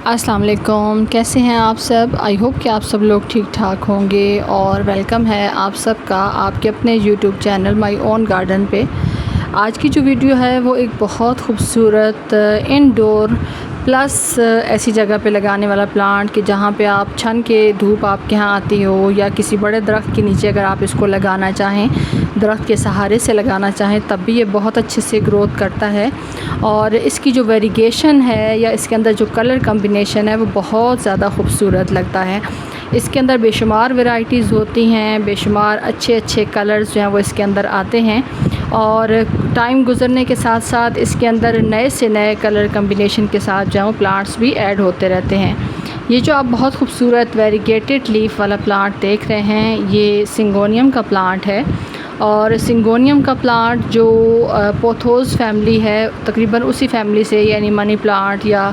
अस्सलाम वालेकुम, कैसे हैं आप सब। आई होप कि आप सब लोग ठीक ठाक होंगे और वेलकम है आप सब का आपके अपने YouTube channel my own garden पे। आज की जो वीडियो है वो एक बहुत खूबसूरत इंडोर प्लस ऐसी जगह पे लगाने वाला प्लांट कि जहाँ पे आप छन के धूप आपके यहाँ आती हो या किसी बड़े दरख्त के नीचे अगर आप इसको लगाना चाहें, दरख्त के सहारे से लगाना चाहें, तब भी ये बहुत अच्छे से ग्रोथ करता है। और इसकी जो वेरिगेशन है या इसके अंदर जो कलर कम्बिनेशन है वो बहुत ज़्यादा खूबसूरत लगता है। इसके अंदर बेशुमार वैरायटीज़ होती हैं, बेशुमार अच्छे अच्छे कलर्स जो हैं वो इसके अंदर आते हैं और टाइम गुज़रने के साथ साथ इसके अंदर नए से नए कलर कम्बिनेशन के साथ जो है प्लांट्स भी ऐड होते रहते हैं। ये जो आप बहुत खूबसूरत वेरीगेटेड लीफ वाला प्लांट देख रहे हैं, ये सिंगोनियम का प्लांट है। और सिंगोनियम का प्लांट जो पोथोस फैमिली है, तकरीबन उसी फैमिली से, यानी मनी प्लांट या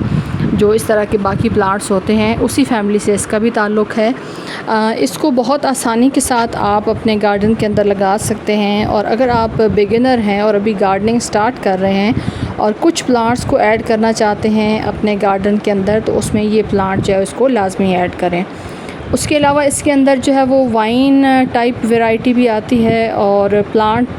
जो इस तरह के बाकी प्लांट्स होते हैं उसी फैमिली से इसका भी ताल्लुक़ है। इसको बहुत आसानी के साथ आप अपने गार्डन के अंदर लगा सकते हैं। और अगर आप बिगिनर हैं और अभी गार्डनिंग स्टार्ट कर रहे हैं और कुछ प्लांट्स को ऐड करना चाहते हैं अपने गार्डन के अंदर, तो उसमें ये प्लांट जो है उसको लाजमी ऐड करें। उसके अलावा इसके अंदर जो है वो वाइन टाइप वैरायटी भी आती है और प्लांट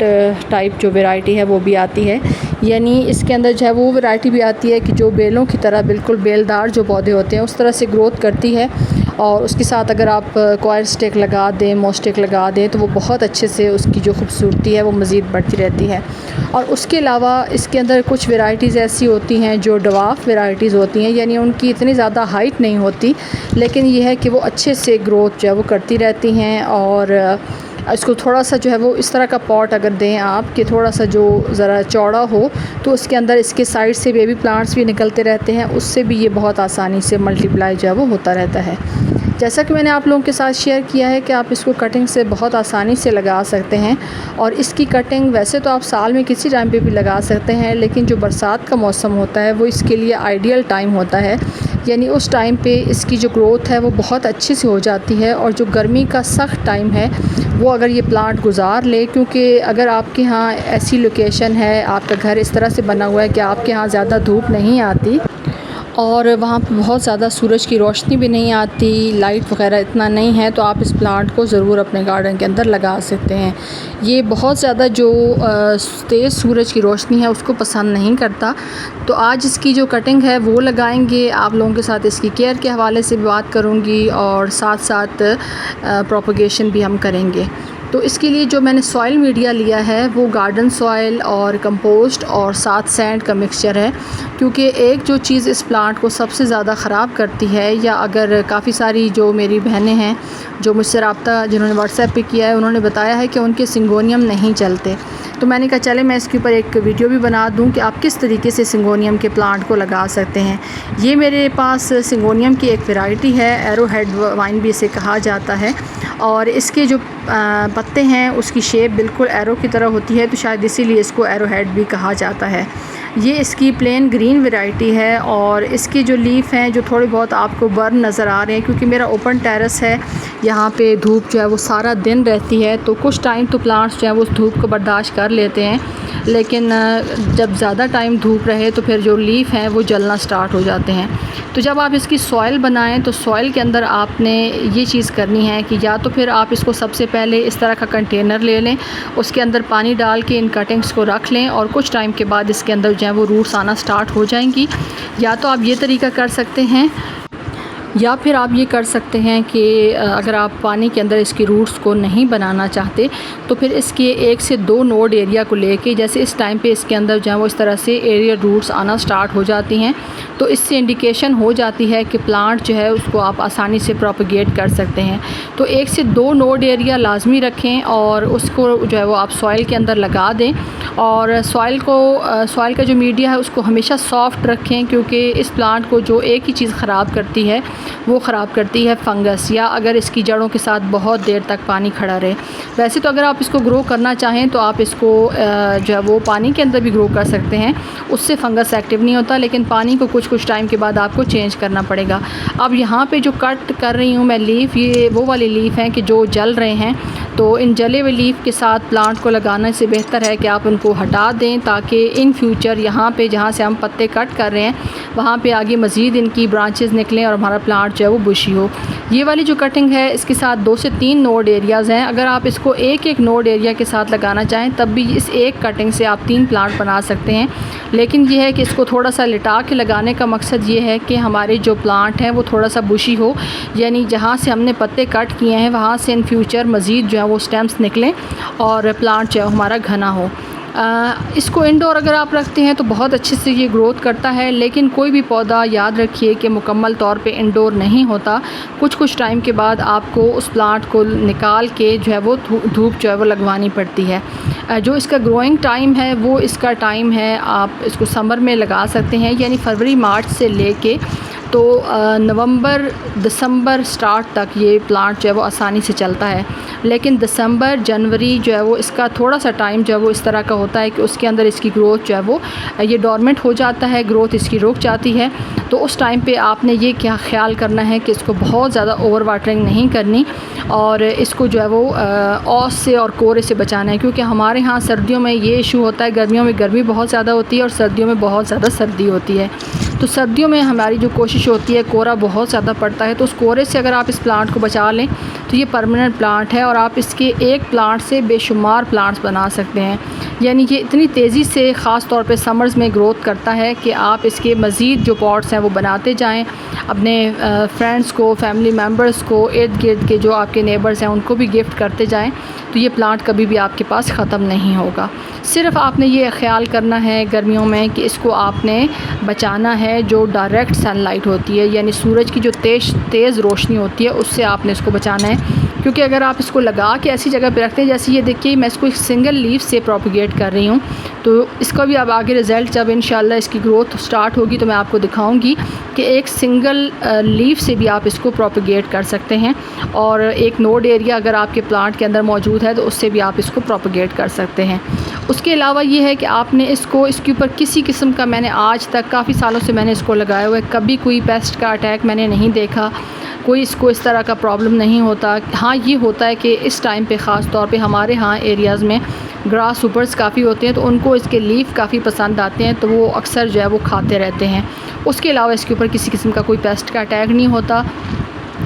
टाइप जो वैरायटी है वो भी आती है। यानी इसके अंदर जो है वो वैरायटी भी आती है कि जो बेलों की तरह बिल्कुल बेलदार जो पौधे होते हैं उस तरह से ग्रोथ करती है। और उसके साथ अगर आप कॉयर स्टिक लगा दें, मोस्टिक लगा दें, तो वो बहुत अच्छे से उसकी जो खूबसूरती है वो मज़ीद बढ़ती रहती है। और उसके अलावा इसके अंदर कुछ वैरायटीज़ ऐसी होती हैं जो डवाफ वैरायटीज़ होती हैं, यानी उनकी इतनी ज़्यादा हाइट नहीं होती, लेकिन ये है कि वो अच्छे से ग्रोथ जो है वो करती रहती हैं। और इसको थोड़ा सा जो है वो इस तरह का पॉट अगर दें आप कि थोड़ा सा जो ज़रा चौड़ा हो, तो उसके अंदर इसके साइड से बेबी प्लांट्स भी निकलते रहते हैं, उससे भी ये बहुत आसानी से मल्टीप्लाई जो है वो होता रहता है। जैसा कि मैंने आप लोगों के साथ शेयर किया है कि आप इसको कटिंग से बहुत आसानी से लगा सकते हैं। और इसकी कटिंग वैसे तो आप साल में किसी टाइम पे भी लगा सकते हैं, लेकिन जो बरसात का मौसम होता है वो इसके लिए आइडियल टाइम होता है। यानी उस टाइम पे इसकी जो ग्रोथ है वो बहुत अच्छी से हो जाती है। और जो गर्मी का सख्त टाइम है वो अगर ये प्लांट गुजार ले, क्योंकि अगर आपके यहाँ ऐसी लोकेशन है, आपका घर इस तरह से बना हुआ है कि आपके यहाँ ज़्यादा धूप नहीं आती और वहाँ पे बहुत ज़्यादा सूरज की रोशनी भी नहीं आती, लाइट वगैरह इतना नहीं है, तो आप इस प्लांट को ज़रूर अपने गार्डन के अंदर लगा सकते हैं। ये बहुत ज़्यादा जो तेज़ सूरज की रोशनी है उसको पसंद नहीं करता। तो आज इसकी जो कटिंग है वो लगाएंगे, आप लोगों के साथ इसकी केयर के हवाले से भी बात करूँगी और साथ साथ प्रोपगेशन भी हम करेंगे। तो इसके लिए जो मैंने सॉइल मीडिया लिया है वो गार्डन सॉइल और कंपोस्ट और साथ सैंड का मिक्सचर है। क्योंकि एक जो चीज़ इस प्लांट को सबसे ज़्यादा ख़राब करती है, या अगर काफ़ी सारी जो मेरी बहनें हैं जो मुझसे रब्ता जिन्होंने व्हाट्सएप पे किया है, उन्होंने बताया है कि उनके सिंगोनियम नहीं चलते। तो मैंने कहा चले मैं इसके ऊपर एक वीडियो भी बना दूं कि आप किस तरीके से सिंगोनियम के प्लांट को लगा सकते हैं। ये मेरे पास सिंगोनियम की एक वैरायटी है, एरो हेड वाइन भी इसे कहा जाता है। और इसके जो पत्ते हैं उसकी शेप बिल्कुल एरो की तरह होती है, तो शायद इसीलिए इसको एरो हेड भी कहा जाता है। ये इसकी प्लेन ग्रीन वैरायटी है और इसकी जो लीफ हैं जो थोड़े बहुत आपको बर्न नज़र आ रहे हैं, क्योंकि मेरा ओपन टेरेस है, यहाँ पे धूप जो है वो सारा दिन रहती है। तो कुछ टाइम तो प्लांट्स जो है वो उस धूप को बर्दाश्त कर लेते हैं, लेकिन जब ज़्यादा टाइम धूप रहे तो फिर जो लीफ हैं वो जलना स्टार्ट हो जाते हैं। तो जब आप इसकी सॉइल बनाएं तो सॉइल के अंदर आपने ये चीज़ करनी है कि या तो फिर आप इसको सबसे पहले इस तरह का कंटेनर ले लें, उसके अंदर पानी डाल के इन कटिंग्स को रख लें और कुछ टाइम के बाद इसके अंदर जो है वो रूट्स आना स्टार्ट हो जाएंगी। या तो आप ये तरीका कर सकते हैं, या फिर आप ये कर सकते हैं कि अगर आप पानी के अंदर इसकी रूट्स को नहीं बनाना चाहते तो फिर इसके 1 से 2 नोड एरिया को लेके, जैसे इस टाइम पे इसके अंदर जो है वो इस तरह से एरिया रूट्स आना स्टार्ट हो जाती हैं, तो इससे इंडिकेशन हो जाती है कि प्लांट जो है उसको आप आसानी से प्रोपगेट कर सकते हैं। तो 1 से 2 नोड एरिया लाजमी रखें और उसको जो है वो आप सॉइल के अंदर लगा दें। और सॉइल का जो मीडिया है उसको हमेशा सॉफ्ट रखें, क्योंकि इस प्लांट को जो एक ही चीज़ ख़राब करती है वो ख़राब करती है फंगस, या अगर इसकी जड़ों के साथ बहुत देर तक पानी खड़ा रहे। वैसे तो अगर आप इसको ग्रो करना चाहें तो आप इसको जो है वो पानी के अंदर भी ग्रो कर सकते हैं, उससे फंगस एक्टिव नहीं होता, लेकिन पानी को कुछ टाइम के बाद आपको चेंज करना पड़ेगा। अब यहाँ पे जो कट कर रही हूँ मैं लीफ, ये वो वाली लीफ हैं कि जो जल रहे हैं, तो इन जले हुए लीफ के साथ प्लांट को लगाने से बेहतर है कि आप उनको हटा दें, ताकि इन फ्यूचर यहाँ पे जहाँ से हम पत्ते कट कर रहे हैं वहाँ पे आगे मज़ीद इनकी ब्रांचेस निकलें और हमारा प्लांट जो है वो बुशी हो। ये वाली जो कटिंग है इसके साथ 2 से 3 नोड एरियाज़ हैं। अगर आप इसको एक एक नोड एरिया के साथ लगाना चाहें तब भी इस एक कटिंग से आप 3 प्लांट बना सकते हैं। लेकिन ये है कि इसको थोड़ा सा लिटा के लगाने का मकसद ये है कि हमारे जो प्लांट हैं वो थोड़ा सा बुशी हो, यानी जहाँ से हमने पत्ते कट किए हैं वहाँ से इन फ्यूचर मज़ीद जो है वो स्टेम्स निकलें और प्लांट जो है हमारा घना हो। इसको इंडोर अगर आप रखते हैं तो बहुत अच्छे से ये ग्रोथ करता है, लेकिन कोई भी पौधा याद रखिए कि मुकम्मल तौर पे इंडोर नहीं होता। कुछ टाइम के बाद आपको उस प्लांट को निकाल के जो है वो धूप जो है वो लगवानी पड़ती है। जो इसका ग्रोइंग टाइम है वो इसका टाइम है, आप इसको समर में लगा सकते हैं, यानी फरवरी मार्च से लेके तो नवंबर दिसंबर स्टार्ट तक ये प्लांट जो है वो आसानी से चलता है। लेकिन दिसंबर जनवरी जो है वो इसका थोड़ा सा टाइम जो है वो इस तरह का होता है कि उसके अंदर इसकी ग्रोथ जो है वो ये डोरमेंट हो जाता है, ग्रोथ इसकी रुक जाती है। तो उस टाइम पे आपने ये क्या ख्याल करना है कि इसको बहुत ज़्यादा ओवर वाटरिंग नहीं करनी और इसको जो है वो औस से और कोरे से बचाना है, क्योंकि हमारे यहाँ सर्दियों में ये इशू होता है, गर्मियों में गर्मी बहुत ज़्यादा होती है और सर्दियों में बहुत ज़्यादा सर्दी होती है। तो सर्दियों में हमारी जो कोशिश होती है, कोरा बहुत ज़्यादा पड़ता है, तो उस कोरे से अगर आप इस प्लांट को बचा लें तो ये परमानेंट प्लांट है और आप इसके एक प्लांट से बेशुमार प्लांट्स बना सकते हैं। यानी कि इतनी तेज़ी से ख़ास तौर पे समर्स में ग्रोथ करता है कि आप इसके मज़ीद जो पॉट्स हैं वो बनाते जाएं, अपने फ्रेंड्स को, फैमिली मेम्बर्स को, इर्द गिर्द के जो आपके नेबर्स हैं उनको भी गिफ्ट करते जाएं, तो ये प्लांट कभी भी आपके पास ख़त्म नहीं होगा। सिर्फ़ आपने ये ख्याल करना है गर्मियों में कि इसको आपने बचाना है जो डायरेक्ट सनलाइट होती है, यानी सूरज की जो तेज़ रोशनी होती है उससे आपने इसको बचाना है। क्योंकि अगर आप इसको लगा के ऐसी जगह पे रखते हैं, जैसे ये देखिए मैं इसको एक सिंगल लीफ से प्रोपगेट कर रही हूँ, तो इसका भी अब आगे रिज़ल्ट जब इंशाल्लाह इसकी ग्रोथ स्टार्ट होगी तो मैं आपको दिखाऊंगी कि एक सिंगल लीफ से भी आप इसको प्रोपगेट कर सकते हैं और एक नोड एरिया अगर आपके प्लांट के अंदर मौजूद है तो उससे भी आप इसको प्रोपगेट कर सकते हैं। उसके अलावा ये है कि आपने इसके ऊपर किसी किस्म का, मैंने आज तक काफ़ी सालों से मैंने इसको लगाया हुआ है, कभी कोई पेस्ट का अटैक मैंने नहीं देखा, कोई इसको इस तरह का प्रॉब्लम नहीं होता। हाँ, ये होता है कि इस टाइम पे ख़ास तौर पे हमारे यहाँ एरियाज़ में ग्रास सुपर्स काफ़ी होते हैं, तो उनको इसके लीफ काफ़ी पसंद आते हैं, तो वो अक्सर जो है वो खाते रहते हैं। उसके अलावा इसके ऊपर किसी किस्म का कोई पेस्ट का अटैक नहीं होता।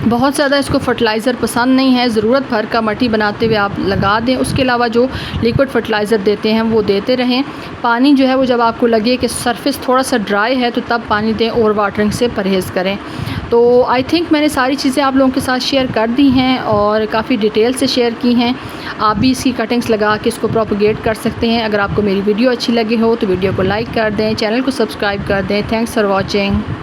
बहुत ज़्यादा इसको फर्टिलाइज़र पसंद नहीं है, ज़रूरत भर का मट्टी बनाते हुए आप लगा दें। उसके अलावा जो लिक्विड फर्टिलाइज़र देते हैं वो देते रहें। पानी जो है वो जब आपको लगे कि सरफेस थोड़ा सा ड्राई है तो तब पानी दें, ओवर वाटरिंग से परहेज़ करें। तो आई थिंक मैंने सारी चीज़ें आप लोगों के साथ शेयर कर दी हैं और काफ़ी डिटेल से शेयर की हैं। आप भी इसकी कटिंग्स लगा के इसको प्रोपगेट कर सकते हैं। अगर आपको मेरी वीडियो अच्छी लगी हो तो वीडियो को लाइक कर दें, चैनल को सब्सक्राइब कर दें। Thanks for watching.